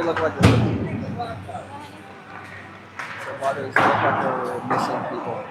look like they're missing people.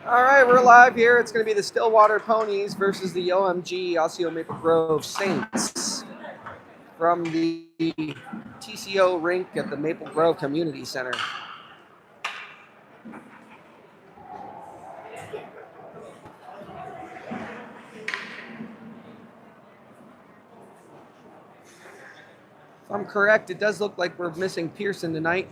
All right, we're live here. It's going to be the Stillwater Ponies versus the OMG Osseo Maple Grove Saints from the TCO rink at the Maple Grove Community Center. If I'm correct, it does look like we're missing Pearson tonight.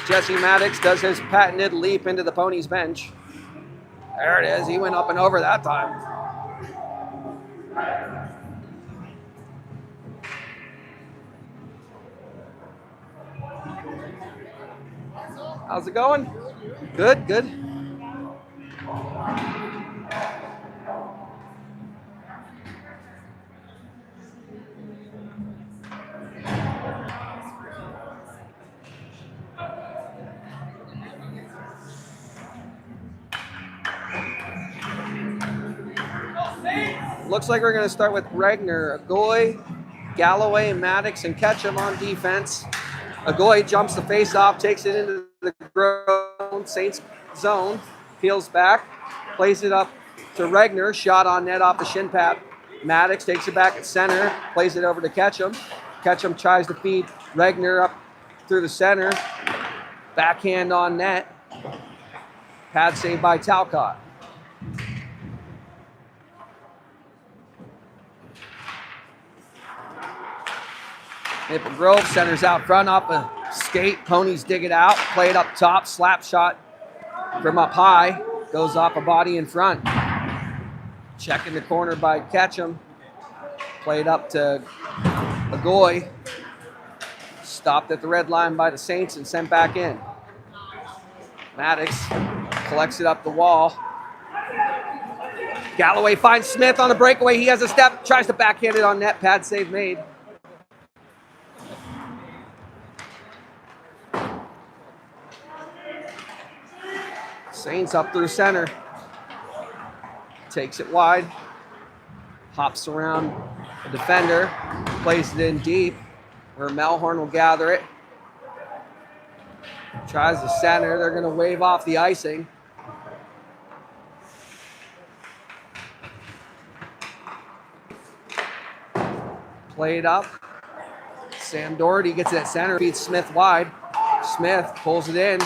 Jesse Maddox does his patented leap into the ponies bench. There it is. He went up and over that time. How's it going? Good, good. Looks like we're going to start with Regner, Agoy, Galloway, Maddox, and Ketchum on defense. Agoy jumps the face off, takes it into the Grove Saints zone, peels back, plays it up to Regner, shot on net off the shin pad. Maddox takes it back at center, plays it over to Ketchum. Ketchum tries to feed Regner up through the center. Backhand on net. Pad saved by Talcott. Maple Grove centers out front off a skate. Ponies dig it out, play it up top. Slap shot from up high. Goes off a body in front. Check in the corner by Ketchum. Played up to Agoy. Stopped at the red line by the Saints and sent back in. Maddox collects it up the wall. Galloway finds Smith on the breakaway. He has a step, tries to backhand it on net. Pad save made. Saints up through center. Takes it wide. Hops around the defender. Plays it in deep where Melhorn will gather it. Tries the center. They're going to wave off the icing. Played up. Sam Doherty gets it at center. Feeds Smith wide. Smith pulls it in.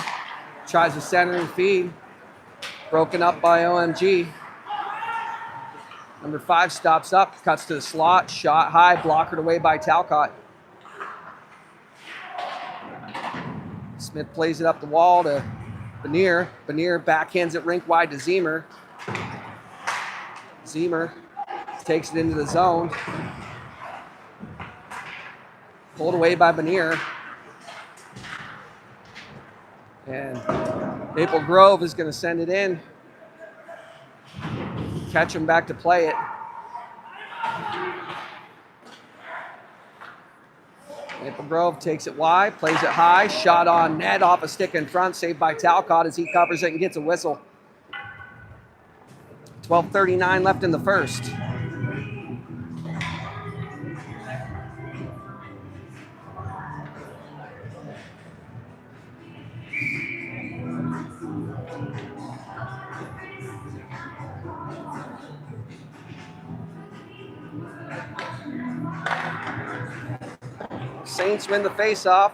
Tries the center and feed. Broken up by OMG. Number 5 stops up, cuts to the slot, shot high, blockered away by Talcott. Smith plays it up the wall to Benier. Benier backhands it rink wide to Zemer. Zemer takes it into the zone. Pulled away by Benier. And Maple Grove is going to send it in. Catch him back to play it. Maple Grove takes it wide, plays it high, shot on net off a stick in front, saved by Talcott as he covers it and gets a whistle. 12:39 left in the first. Saints win the faceoff.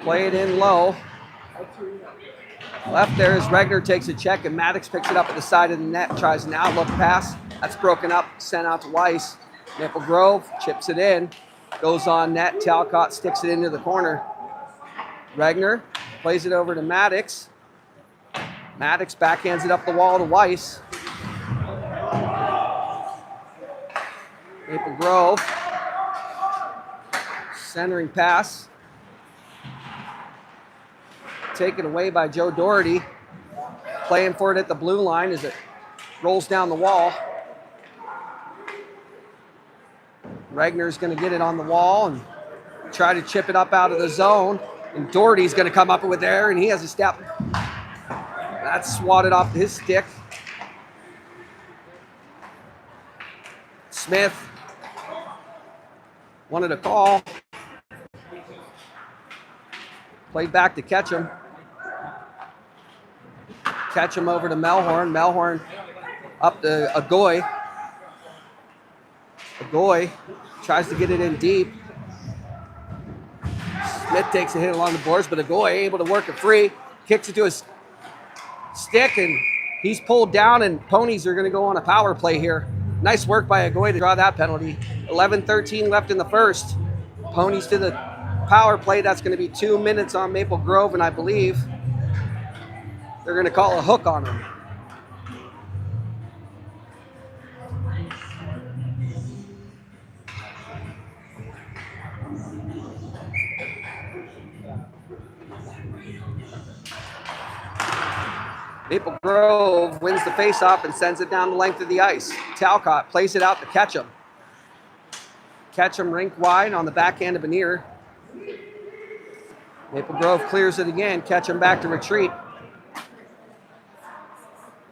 Play it in low. Left there as Regner takes a check and Maddox picks it up at the side of the net, tries an outlook pass. That's broken up, sent out to Weiss. Maple Grove chips it in, goes on net. Talcott sticks it into the corner. Regner plays it over to Maddox. Maddox backhands it up the wall to Weiss. Maple Grove, centering pass. Taken away by Joe Doherty. Playing for it at the blue line as it rolls down the wall. Regner's going to get it on the wall and try to chip it up out of the zone. And Doherty's going to come up with there, and he has a step. That's swatted off his stick. Smith wanted a call. Played back to Ketchum. Ketchum over to Melhorn. Melhorn up to Agoy. Agoy tries to get it in deep. Smith takes a hit along the boards, but Agoy able to work it free. Kicks it to his stick, and he's pulled down, and Ponies are going to go on a power play here. Nice work by Agoy to draw that penalty. 11:13 left in the first. Ponies to the power play. That's going to be 2 minutes on Maple Grove, and I believe they're going to call a hook on them. Maple Grove wins the faceoff and sends it down the length of the ice. Talcott plays it out to Ketchum. Ketchum rink wide on the backhand of Benier. Maple Grove clears it again. Ketchum back to retreat.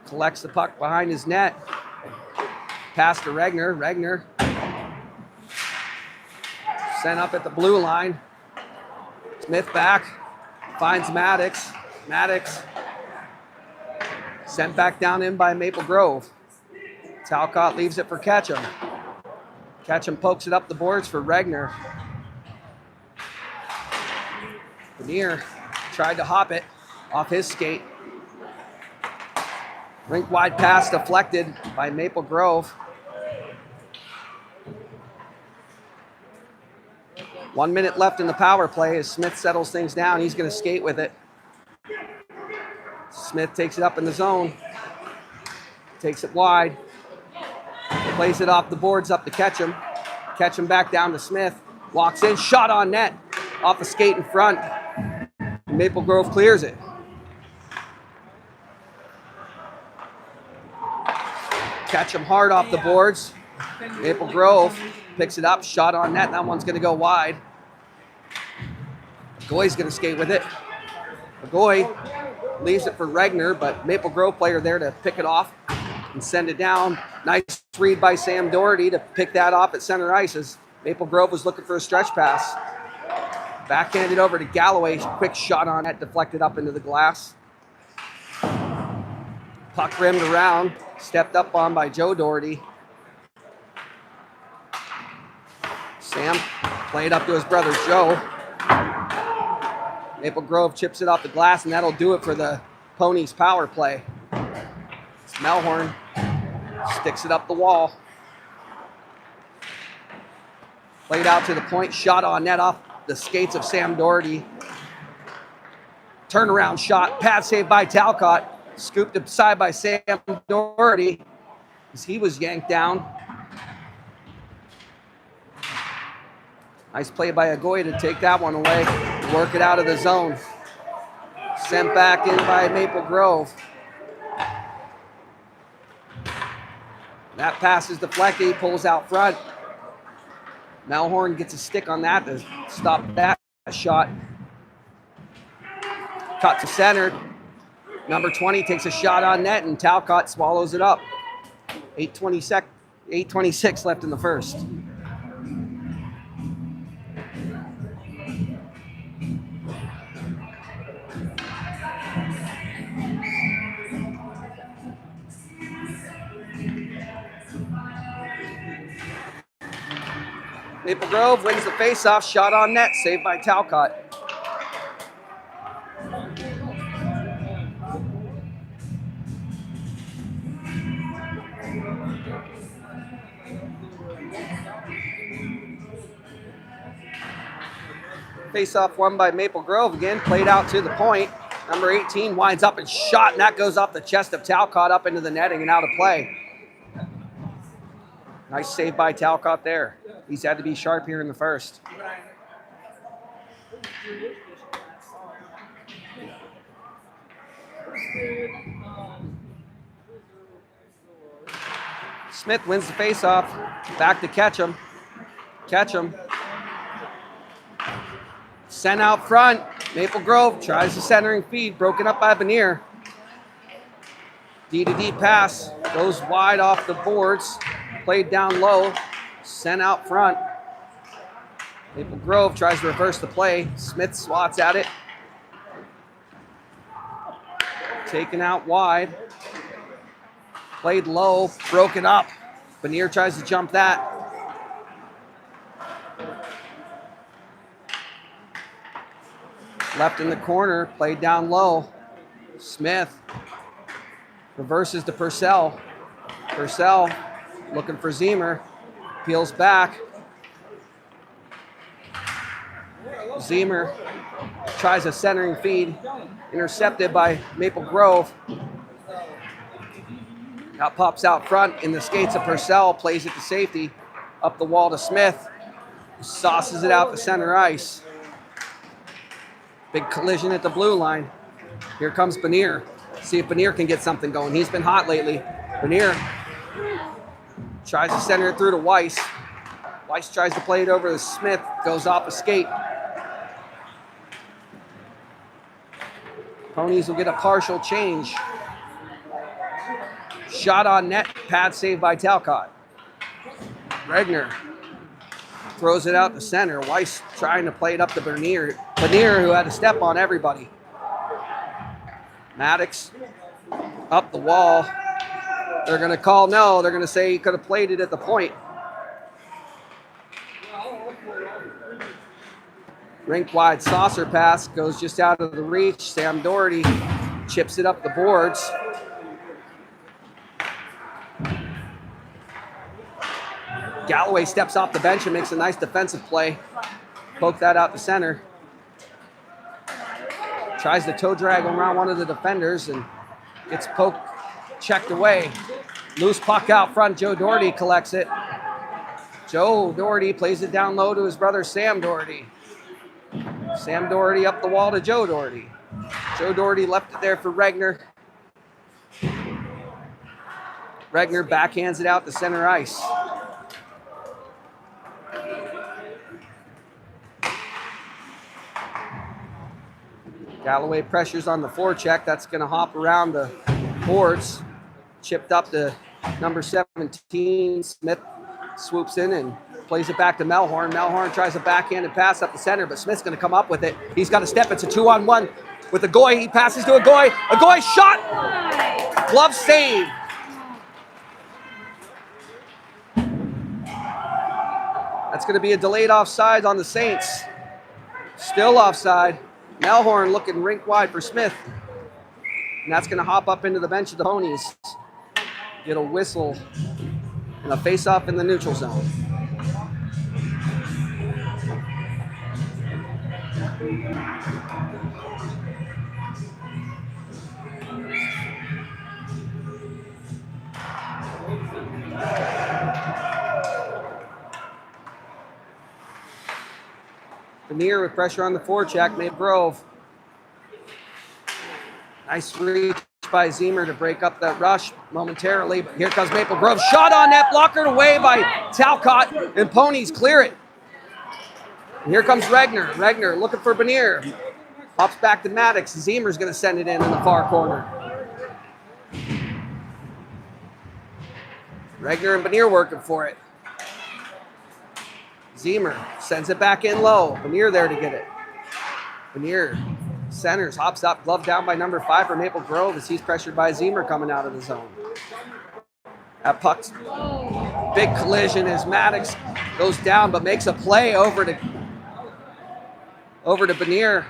Collects the puck behind his net. Pass to Regner. Regner sent up at the blue line. Smith back. Finds Maddox. Maddox sent back down in by Maple Grove. Talcott leaves it for Ketchum. Ketchum pokes it up the boards for Regner. Benier tried to hop it off his skate. Rink wide pass deflected by Maple Grove. 1 minute left in the power play as Smith settles things down. He's going to skate with it. Smith takes it up in the zone. Takes it wide. Plays it off the boards up to Ketchum. Ketchum back down to Smith. Walks in, shot on net. Off the skate in front. Maple Grove clears it. Ketchum hard off the boards. Maple Grove picks it up, shot on net. That one's going to go wide. Agoy's going to skate with it. Agoy leaves it for Regner, but Maple Grove player there to pick it off and send it down. Nice read by Sam Doherty to pick that off at center ice as Maple Grove was looking for a stretch pass. Backhanded over to Galloway. Quick shot on net, deflected up into the glass. Puck rimmed around, stepped up on by Joe Doherty. Sam played up to his brother Joe. Maple Grove chips it off the glass, and that'll do it for the Ponies power play. Melhorn sticks it up the wall. Played out to the point, shot on net off the skates of Sam Doherty. Turnaround shot, pad save by Talcott. Scooped aside by Sam Doherty as he was yanked down. Nice play by Agoy to take that one away, work it out of the zone. Sent back in by Maple Grove. That pass is deflected, he pulls out front. Melhorn gets a stick on that to stop that shot. Cut to center. Number 20 takes a shot on net and Talcott swallows it up. 8:26 left in the first. Maple Grove wins the faceoff, shot on net, saved by Talcott. Faceoff won by Maple Grove again, played out to the point. Number 18 winds up and shot, and that goes off the chest of Talcott up into the netting and out of play. Nice save by Talcott there. He's had to be sharp here in the first. Smith wins the faceoff. Back to Ketchum. Ketchum. Sent out front. Maple Grove tries the centering feed. Broken up by Benier. D-to-D pass. Goes wide off the boards. Played down low. Sent out front. Maple Grove tries to reverse the play. Smith swats at it. Taken out wide. Played low. Broken up. Benier tries to jump that. Left in the corner. Played down low. Smith reverses to Purcell. Purcell looking for Zemer. Peels back. Zemer tries a centering feed. Intercepted by Maple Grove. Now pops out front in the skates of Purcell. Plays it to safety. Up the wall to Smith. Sauces it out to center ice. Big collision at the blue line. Here comes Benier. See if Benier can get something going. He's been hot lately. Benier tries to center it through to Weiss. Weiss tries to play it over to Smith. Goes off a skate. Ponies will get a partial change. Shot on net. Pad save by Talcott. Regner throws it out to center. Weiss trying to play it up to Benier. Benier, who had to step on everybody. Maddox up the wall. They're going to call no. They're going to say he could have played it at the point. Rink wide saucer pass goes just out of the reach. Sam Doherty chips it up the boards. Galloway steps off the bench and makes a nice defensive play. Poke that out to center. Tries to toe drag around one of the defenders and gets poked, checked away. Loose puck out front. Joe Doherty collects it. Joe Doherty plays it down low to his brother Sam Doherty. Sam Doherty up the wall to Joe Doherty. Joe Doherty left it there for Regner. Regner backhands it out to center ice. Galloway pressures on the forecheck. That's going to hop around the boards. Chipped up to number 17. Smith swoops in and plays it back to Melhorn. Melhorn tries a backhanded pass up the center, but Smith's going to come up with it. He's got to step. It's a 2-on-1 with Agoy. He passes to Agoy. Agoy shot. Glove save. That's going to be a delayed offside on the Saints. Still offside. Melhorn looking rink wide for Smith. And that's going to hop up into the bench of the Ponies. get a whistle and a face-off in the neutral zone. Veneer with pressure on the forecheck, Maple Grove. Nice reach by Zemer to break up that rush momentarily. Here comes Maple Grove. Shot on net, blockered away by Talcott, and Ponies clear it. And here comes Regner. Regner looking for Veneer. Pops back to Maddox. Zemer's going to send it in the far corner. Regner and Veneer working for it. Zemer sends it back in low. Veneer there to get it. Veneer centers, hops up, glove down by number 5 for Maple Grove as he's pressured by Zemer coming out of the zone. That puck's big collision as Maddox goes down but makes a play over to Veneer.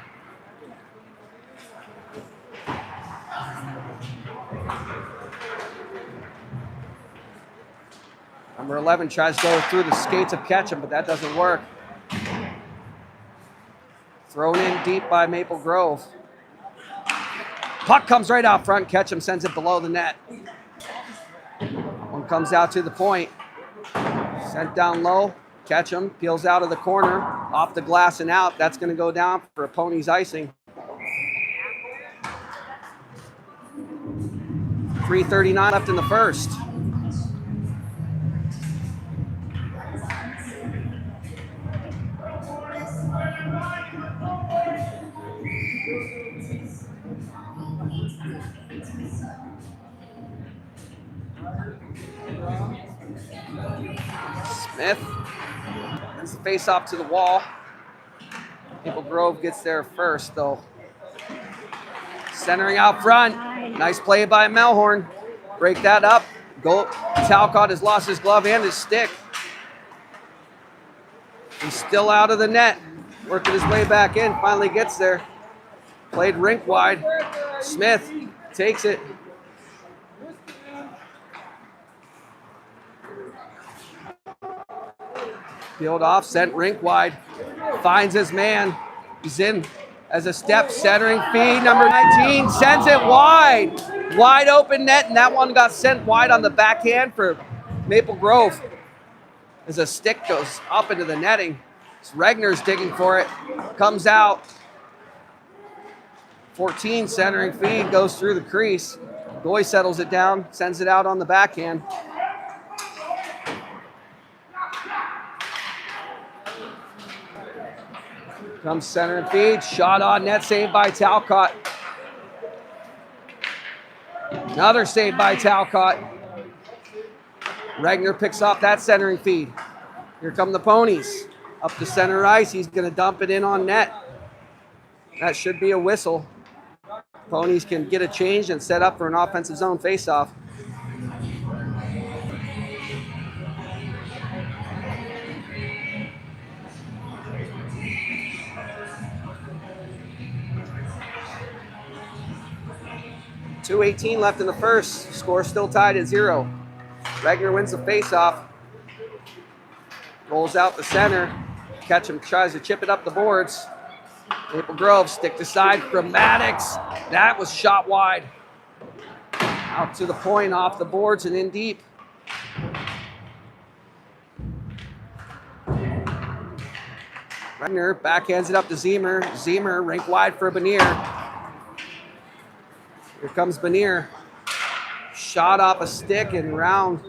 Number 11 tries to go through the skates of Ketchum, but that doesn't work. Thrown in deep by Maple Grove. Puck comes right out front. Ketchum sends it below the net. One comes out to the point. Sent down low. Ketchum peels out of the corner, off the glass and out. That's going to go down for a Ponies icing. 3:39 left in the first. Smith sends the face off to the wall. Maple Grove gets there first, though. Centering out front. Nice play by Melhorn. Break that up. Goal. Talcott has lost his glove and his stick. He's still out of the net. Working his way back in. Finally gets there. Played rink wide. Smith takes it. Peeled off, sent rink wide. Finds his man. He's in as a step, centering feed. Number 19 sends it wide. Wide open net, and that one got sent wide on the backhand for Maple Grove. As a stick goes up into the netting. Regner's digging for it. Comes out. 14 centering feed, goes through the crease. Goy settles it down, sends it out on the backhand. Comes center and feed, shot on net, saved by Talcott. Another save by Talcott. Regner picks off that centering feed. Here come the Ponies. Up the center ice, he's gonna dump it in on net. That should be a whistle. Ponies can get a change and set up for an offensive zone faceoff. .2:18 left in the first. Score still tied at 0. Regner wins the faceoff. Rolls out the center. Ketchum tries to chip it up the boards. Maple Grove stick to side from Maddox. That was shot wide. Out to the point, off the boards and in deep. Regner backhands it up to Zemer. Zemer rink wide for Veneer. Here comes Veneer. Shot off a stick and round.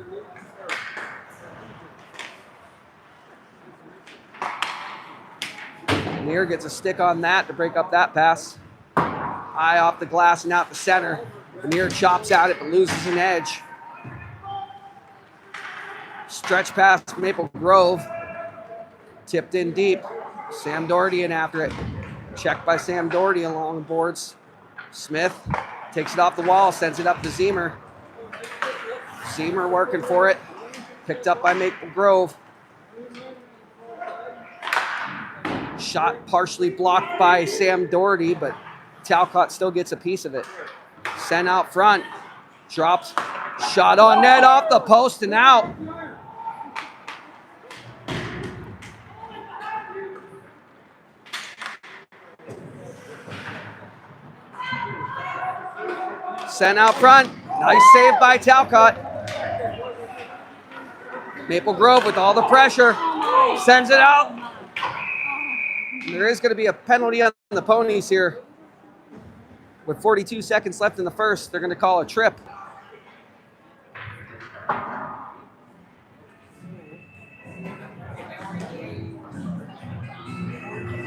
Veneer gets a stick on that to break up that pass. High off the glass and out the center. Veneer chops at it but loses an edge. Stretch past Maple Grove. Tipped in deep. Sam Doherty in after it. Checked by Sam Doherty along the boards. Smith takes it off the wall, sends it up to Zemer. Zemer working for it. Picked up by Maple Grove. Shot partially blocked by Sam Doherty, but Talcott still gets a piece of it. Sent out front. Drops Shot on net off the post and out. Sent out front. Nice save by Talcott. Maple Grove with all the pressure. Sends it out. There is going to be a penalty on the ponies here. With 42 seconds left in the first, they're going to call a trip.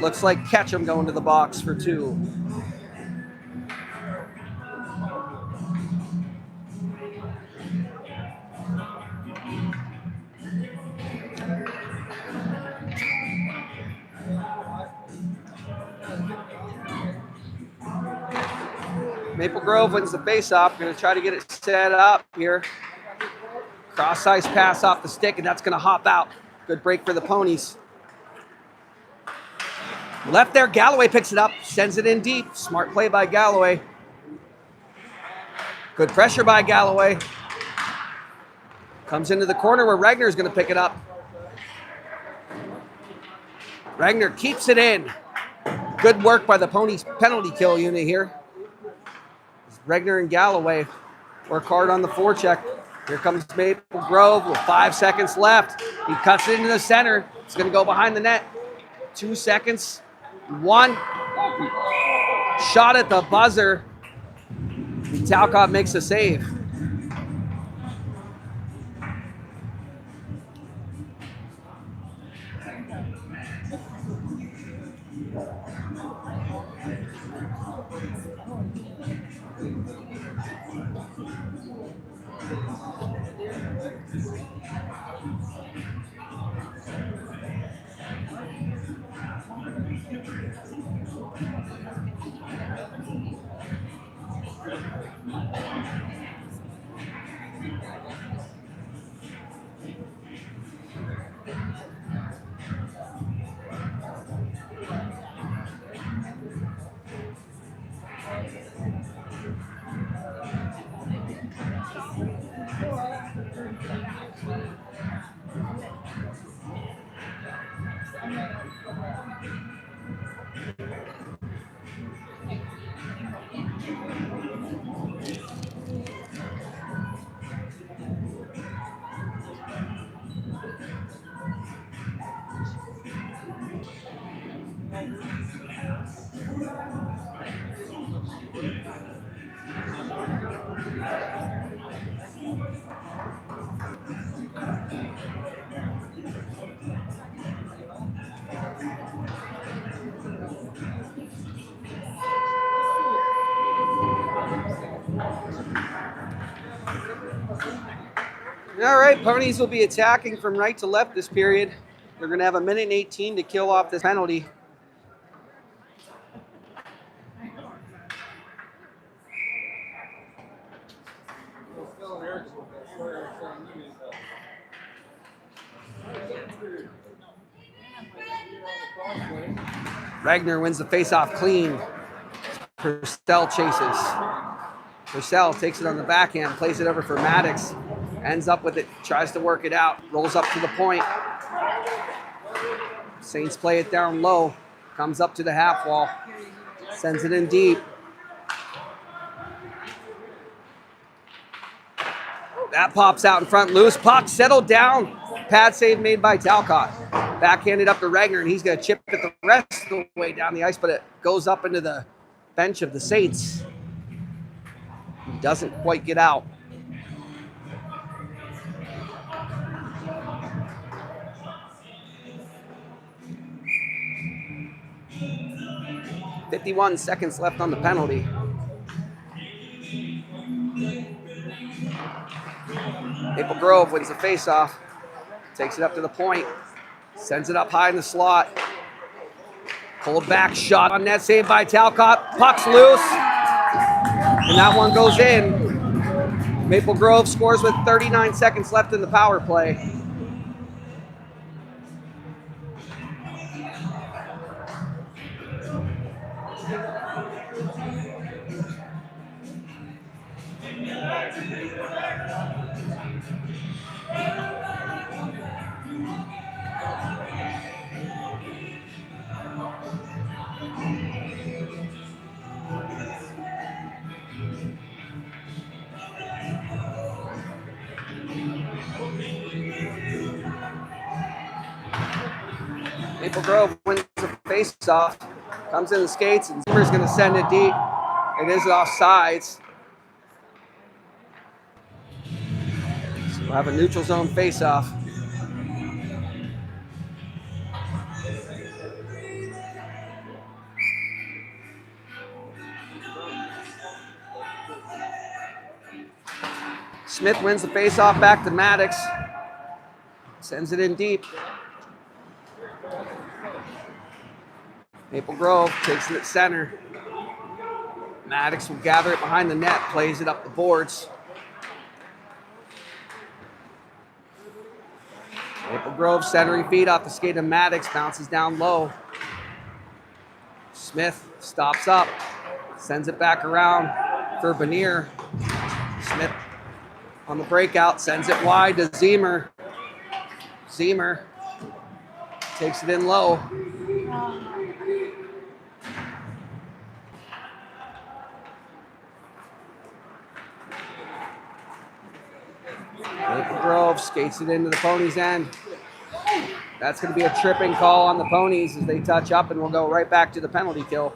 Looks like Ketchum going to the box for 2. Maple Grove wins the faceoff. Going to try to get it set up here. Cross-ice pass off the stick, and that's going to hop out. Good break for the ponies. Left there, Galloway picks it up, sends it in deep. Smart play by Galloway. Good pressure by Galloway. Comes into the corner where Regner's going to pick it up. Regner keeps it in. Good work by the ponies penalty kill unit here. Regner and Galloway work hard on the forecheck. Here comes Maple Grove with 5 seconds left. He cuts it into the center. It's going to go behind the net. 2 seconds. 1. Shot at the buzzer. Talcott makes a save. All right, ponies will be attacking from right to left this period. They're going to have 1:18 to kill off this penalty. Regner wins the faceoff clean. Purcell chases. Purcell takes it on the backhand, plays it over for Maddox. Ends up with it, tries to work it out, rolls up to the point. Saints play it down low, comes up to the half wall, sends it in deep. That pops out in front, loose. Puck settled down. Pad save made by Talcott. Backhanded up to Regner, and he's going to chip it the rest of the way down the ice, but it goes up into the bench of the Saints. He doesn't quite get out. .51 seconds left on the penalty. Maple Grove wins the faceoff. Takes it up to the point. Sends it up high in the slot. Pulled back shot on net, saved by Talcott. Puck's loose. And that one goes in. Maple Grove scores with 39 seconds left in the power play. Maple Grove wins the face-off, comes in the skates, and Zimmer's going to send it deep. It is off sides. So we'll have a neutral zone face-off. Smith wins the face-off back to Maddox. Sends it in deep. Maple Grove takes it at center. Maddox will gather it behind the net, plays it up the boards. Maple Grove centering feed off the skate of Maddox, bounces down low. Smith stops up, sends it back around for Benier. Smith on the breakout, sends it wide to Zemer. Zemer takes it in low. Maple Grove skates it into the Ponies' end. That's going to be a tripping call on the Ponies as they touch up, and we'll go right back to the penalty kill.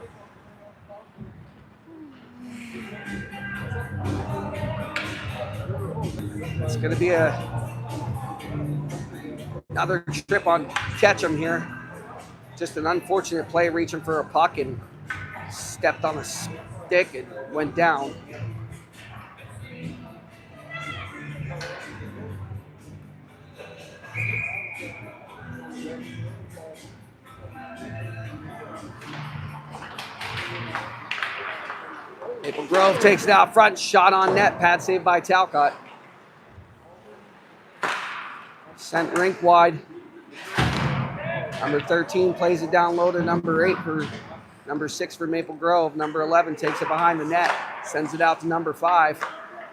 It's going to be another trip on Ketchum here. Just an unfortunate play reaching for a puck and stepped on a stick and went down. Maple Grove takes it out front, shot on net, pad saved by Talcott. Sent rink wide. Number 13 plays it down low to number 8 for number 6 for Maple Grove. Number 11 takes it behind the net, sends it out to number 5.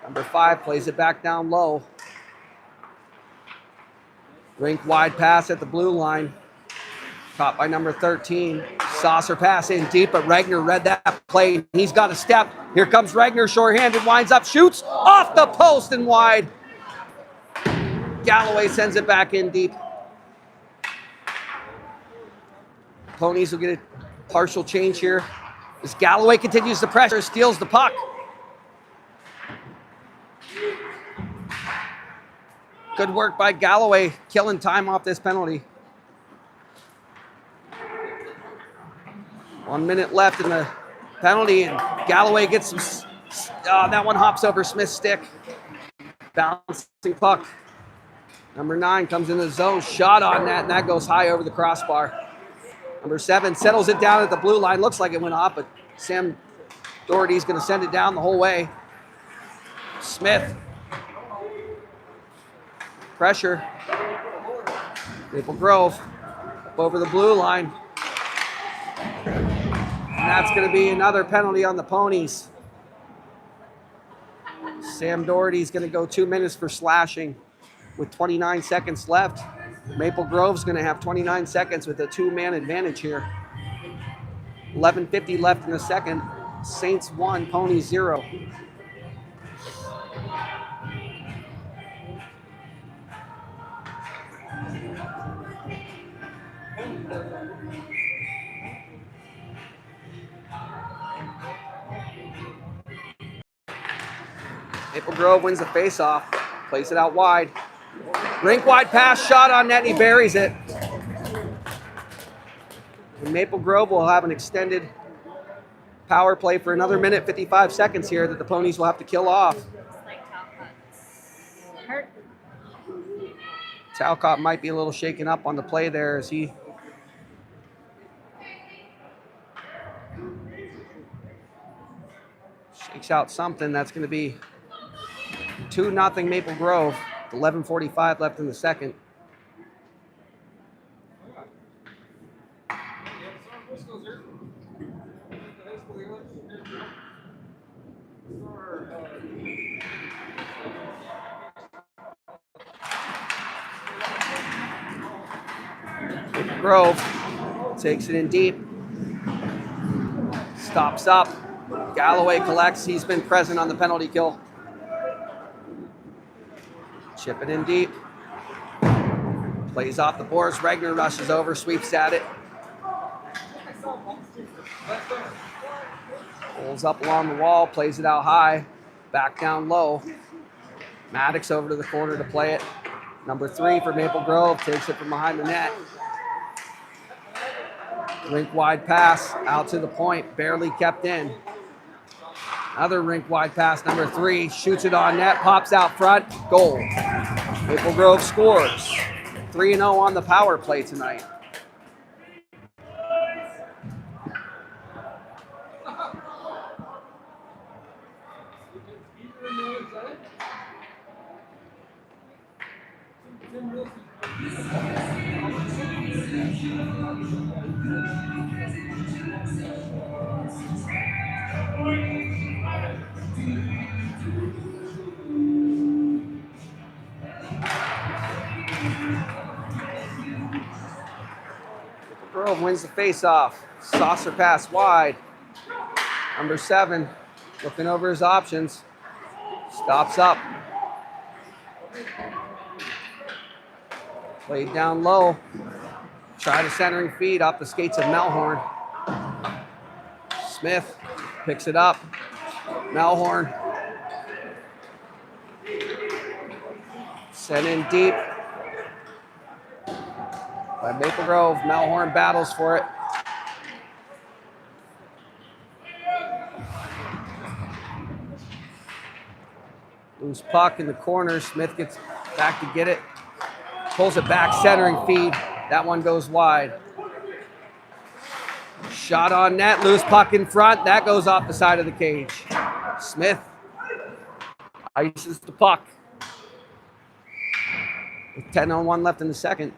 Number 5 plays it back down low. Rink wide pass at the blue line. Caught by number 13. Saucer pass in deep, but Regner read that play. He's got a step. Here comes Regner, shorthanded, winds up, shoots off the post and wide. Galloway sends it back in deep. Ponies will get a partial change here as Galloway continues the pressure, steals the puck. Good work by Galloway, killing time off this penalty. 1 minute left in the penalty, and Galloway gets some. That one hops over Smith's stick. Bouncing puck. Number 9 comes in the zone, shot on that, and that goes high over the crossbar. Number 7 settles it down at the blue line. Looks like it went off, but Sam Doherty's going to send it down the whole way. Smith. Pressure. Maple Grove up over the blue line. And that's going to be another penalty on the Ponies. Sam Doherty's going to go 2 minutes for slashing with 29 seconds left. Maple Grove's going to have 29 seconds with a 2-man advantage here. 11:50 left in the second. Saints 1, Ponies 0. Maple Grove wins the faceoff, plays it out wide. Rink wide pass, shot on net, and he buries it. And Maple Grove will have an extended power play for another minute, 55 seconds here that the Ponies will have to kill off. Talcott might be a little shaken up on the play there as he shakes out something. That's going to be 2-0 Maple Grove. 11:45 left in the second. Grove takes it in deep. Stops up. Galloway collects. He's been present on the penalty kill. Chip it in deep. Plays off the boards. Regner rushes over, sweeps at it. Pulls up along the wall, plays it out high. Back down low. Maddox over to the corner to play it. Number 3 for Maple Grove takes it from behind the net. Rink wide pass out to the point, barely kept in. Another rink wide pass, number 3 shoots it on net, pops out front, goal. Maple Grove scores. 3-0 on the power play tonight. Grove wins the face-off. Saucer pass wide. Number 7 looking over his options. Stops up. Played down low. Tried a centering feed off the skates of Melhorn. Smith picks it up. Melhorn. Sent in deep by Maple Grove. Melhorn battles for it. Loose puck in the corner. Smith gets back to get it. Pulls it back, centering feed. That one goes wide. Shot on net, loose puck in front. That goes off the side of the cage. Smith ices the puck. With 10:01 left in the second.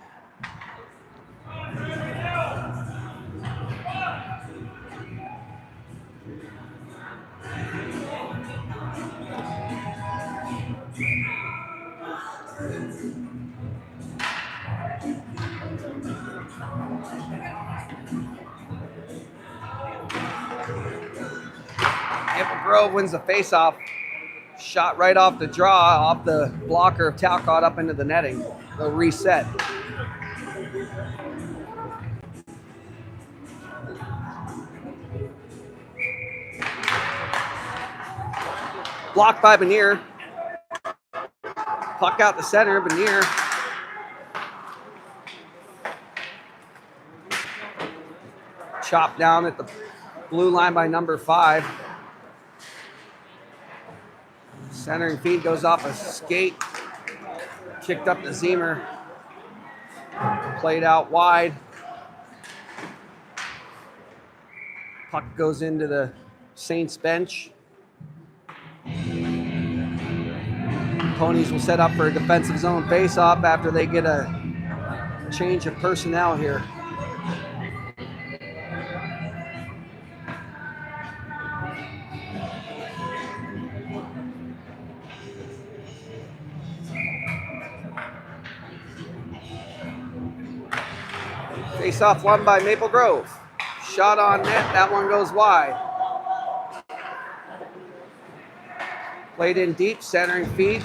Maple Grove wins the faceoff. Shot right off the draw, off the blocker of Talcott up into the netting. They'll reset. Blocked by Benier. Puck out the center, Benier. Chopped down at the blue line by number 5. Centering feed goes off a skate. Kicked up to Zemer. Played out wide. Puck goes into the Saints bench. Ponies will set up for a defensive zone face-off after they get a change of personnel here. Face-off won by Maple Grove. Shot on net, that one goes wide. Played in deep, centering feed.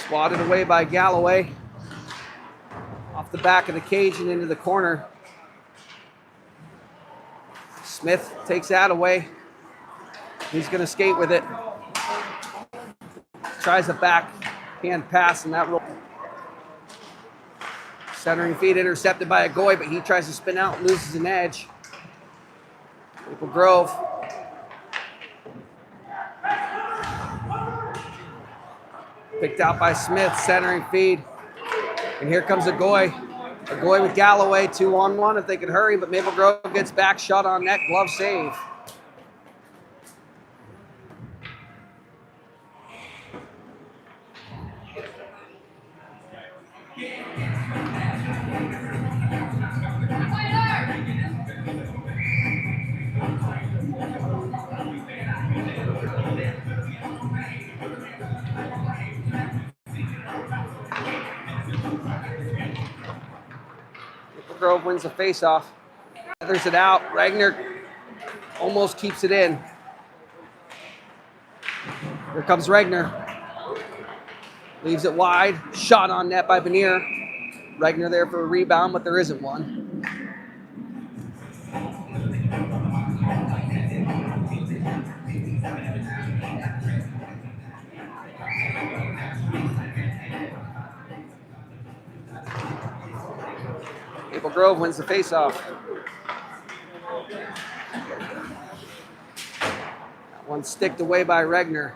Swatted away by Galloway. Off the back of the cage and into the corner. Smith takes that away. He's going to skate with it. Tries a backhand pass and that roll. Centering feed intercepted by a goy, but he tries to spin out and loses an edge. Maple Grove. Picked out by Smith, centering feed. And here comes a goy. A goy with Galloway, 2-on-1 if they can hurry, but Maple Grove gets back, shot on net, glove save. Grove wins the faceoff. Feathers it out. Regner almost keeps it in. Here comes Regner. Leaves it wide. Shot on net by Benier. Regner there for a rebound, but there isn't one. Maple Grove wins the faceoff. That one sticked away by Regner.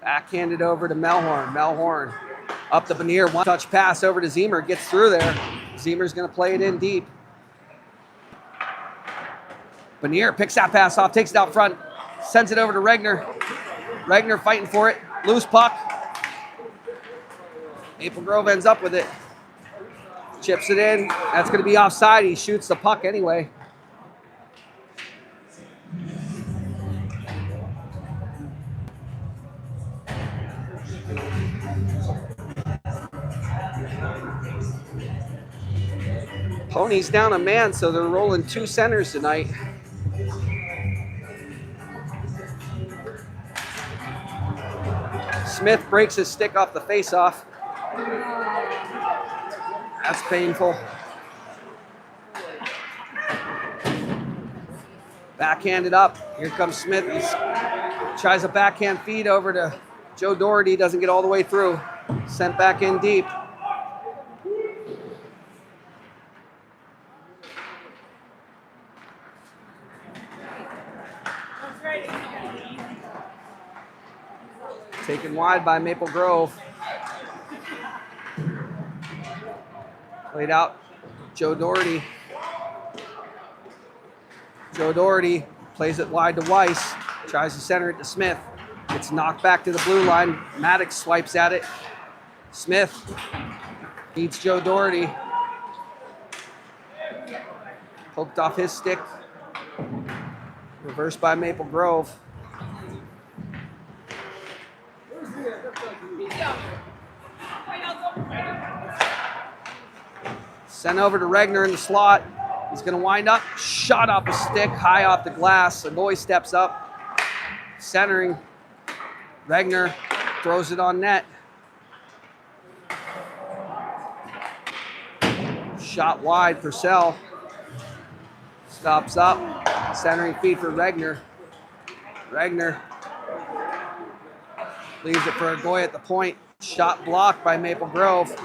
Backhanded over to Melhorn. Melhorn up the Benier. One touch pass over to Zemer. Gets through there. Zemer's going to play it in deep. Benier picks that pass off. Takes it out front. Sends it over to Regner. Regner fighting for it. Loose puck. Maple Grove ends up with it. Chips it in. That's going to be offside. He shoots the puck anyway. Pony's down a man, so they're rolling two centers tonight. Smith breaks his stick off the face-off. That's painful. Backhanded up. Here comes Smith. He tries a backhand feed over to Joe Doherty. Doesn't get all the way through. Sent back in deep. Taken wide by Maple Grove. Played out Joe Doherty. Joe Doherty plays it wide to Weiss. Tries to center it to Smith. It's knocked back to the blue line. Maddox swipes at it. Smith beats Joe Doherty. Poked off his stick. Reversed by Maple Grove. Sent over to Regner in the slot. He's going to wind up. Shot off a stick, high off the glass. Agoy steps up. Centering. Regner throws it on net. Shot wide. Purcell stops up. Centering feed for Regner. Regner leaves it for Agoy at the point. Shot blocked by Maple Grove.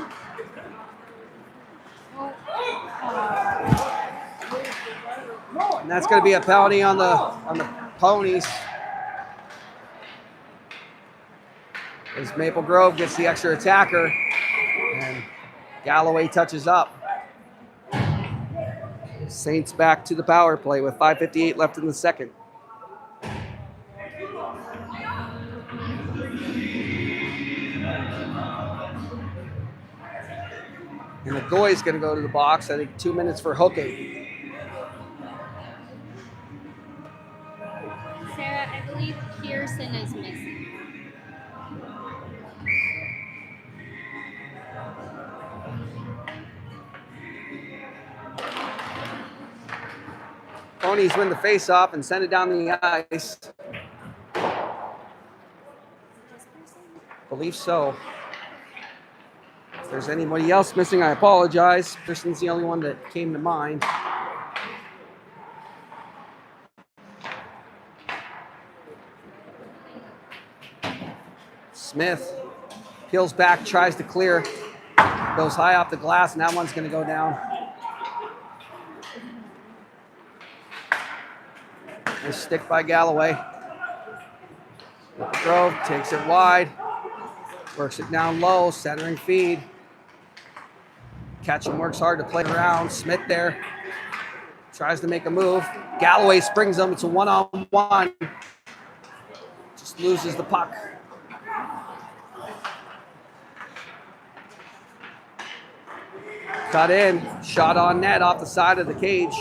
And that's going to be a penalty on the Ponies. As Maple Grove gets the extra attacker, and Galloway touches up. Saints back to the power play with 5:58 left in the second. And Agoy's going to go to the box. I think 2 minutes for hooking. Sarah, I believe Pearson is missing. Ponies win the face-off and send it down the ice. Believe so. If there's anybody else missing, I apologize. Pearson's the only one that came to mind. Smith peels back, tries to clear, goes high off the glass, and that one's going to go down. Nice stick by Galloway. Grove takes it wide, works it down low, centering feed. Catching works hard to play around. Smith there tries to make a move. Galloway springs him. It's a one-on-one. Just loses the puck. Cut in, shot on net off the side of the cage.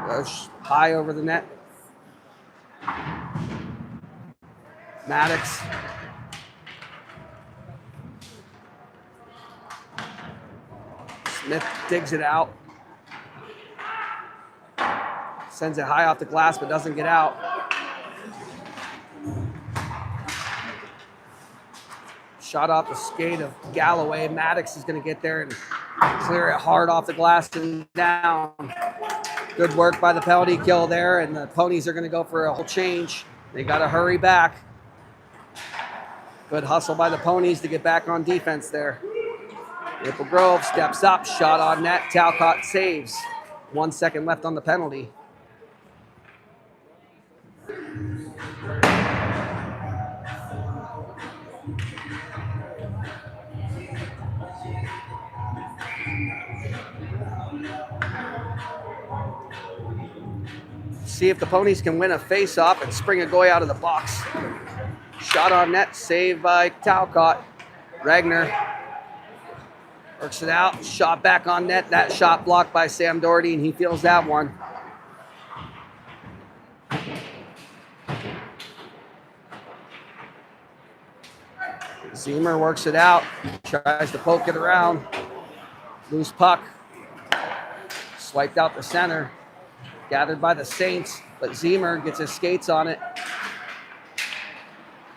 Goes high over the net. Maddox. Smith digs it out. Sends it high off the glass, but doesn't get out. Shot off the skate of Galloway. Maddox is going to get there and clear it hard off the glass and down. Good work by the penalty kill there, and the Ponies are going to go for a whole change. They got to hurry back. Good hustle by the Ponies to get back on defense there. Maple Grove steps up, shot on net. Talcott saves. 1 second left on the penalty. See if the Ponies can win a face-off and spring a goy out of the box. Shot on net, saved by Talcott. Regner works it out, shot back on net. That shot blocked by Sam Doherty, and he feels that one. Zemer works it out, tries to poke it around. Loose puck. Swiped out the center. Gathered by the Saints, but Zemer gets his skates on it.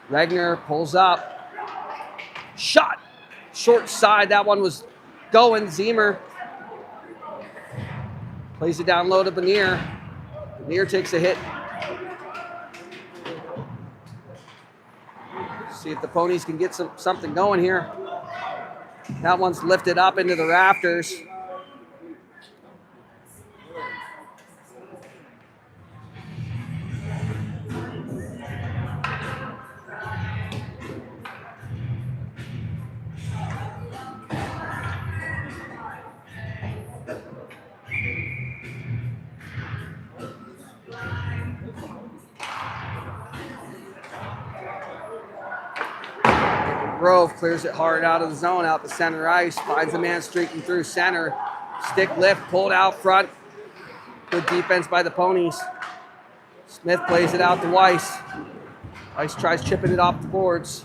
Regner pulls up. Shot. Short side. That one was going. Zemer plays it down low to Benier. Benier takes a hit. See if the Ponies can get something going here. That one's lifted up into the rafters. Grove clears it hard out of the zone, out the center ice, finds a man streaking through center. Stick lift, pulled out front. Good defense by the Ponies. Smith plays it out to Weiss. Weiss tries chipping it off the boards.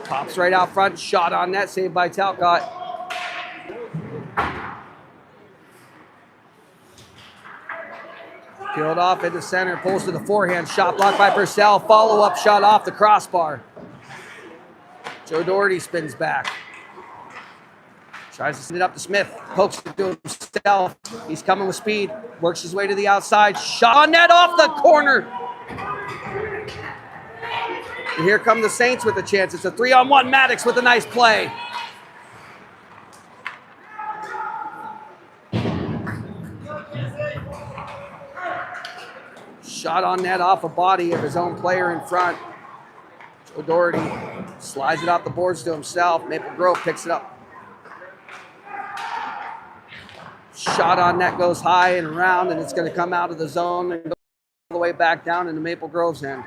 Pops right out front, shot on net, saved by Talcott. Peeled off into center, pulls to the forehand, shot blocked by Purcell, follow-up shot off the crossbar. Joe Doherty spins back. Tries to send it up to Smith, pokes it to himself. He's coming with speed, works his way to the outside, shot on net off the corner. And here come the Saints with a chance. It's a 3-on-1, Maddox with a nice play. Shot on net off a body of his own player in front. Joe Doherty slides it off the boards to himself. Maple Grove picks it up. Shot on net goes high and around, and it's going to come out of the zone and go all the way back down into Maple Grove's end.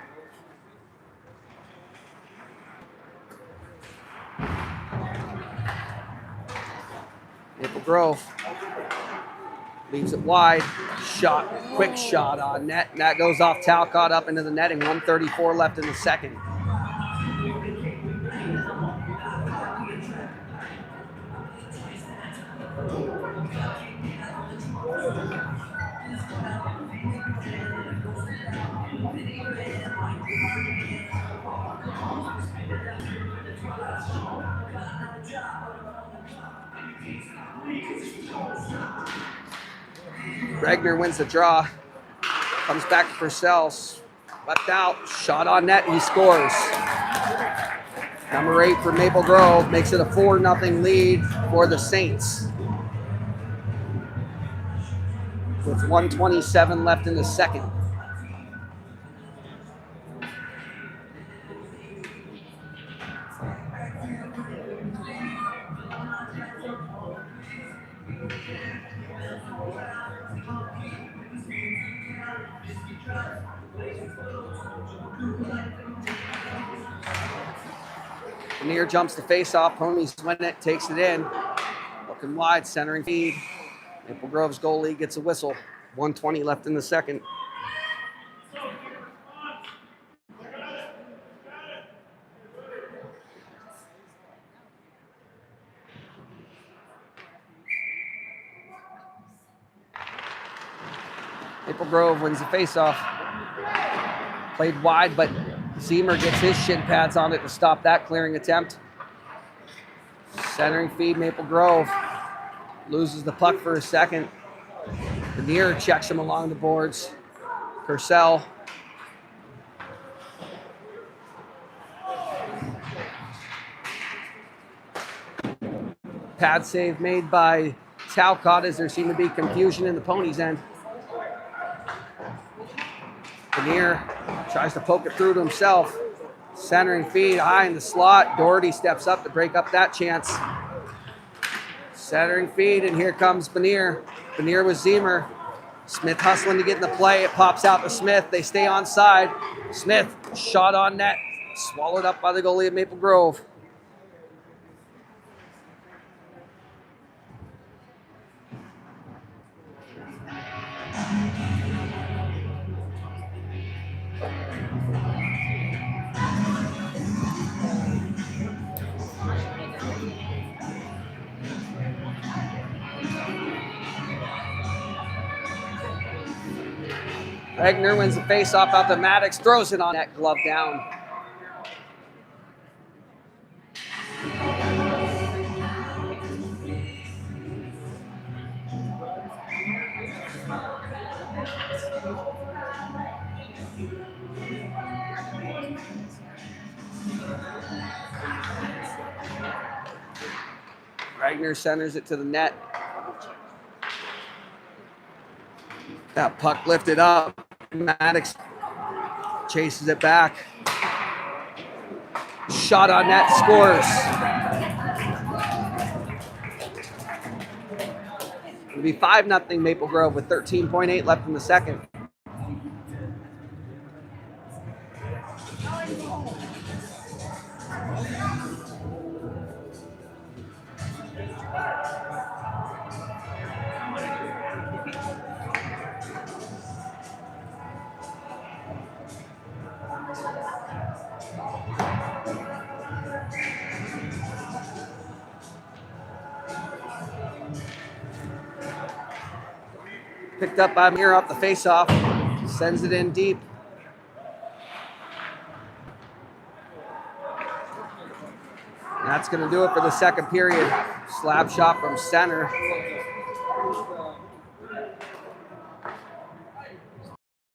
Maple Grove leaves it wide. Shot, quick shot on net. And that goes off Talcott up into the netting. 1:34 left in the second. Regner wins the draw. Comes back to Purcell. Left out. Shot on net. He scores. Number 8 for Maple Grove makes it a 4-0 lead for the Saints. With 1:27 left in the second. Benier jumps the face-off. Ponies win it, takes it in. They'll Looking wide, centering feed. Maple Grove's goalie gets a whistle. 1:20 left in the second. Maple Grove wins the faceoff. Played wide, but Zemer gets his shin pads on it to stop that clearing attempt. Centering feed, Maple Grove. Loses the puck for a second. Benier checks him along the boards. Purcell. Pad save made by Talcott as there seemed to be confusion in the Ponies' end. Benier tries to poke it through to himself. Centering feed high in the slot. Doherty steps up to break up that chance. Centering feed, and here comes Benier. Benier with Zemer. Smith hustling to get in the play. It pops out to Smith. They stay on side. Smith, shot on net. Swallowed up by the goalie of Maple Grove. Regner wins the faceoff out to Maddox, throws it on net, glove down. Regner centers it to the net. That puck lifted up. Maddox chases it back. Shot on net, scores. It'll be 5-0 Maple Grove with 13.8 left in the second. Picked up by Mir off the faceoff. Sends it in deep. That's going to do it for the second period. Slap shot from center.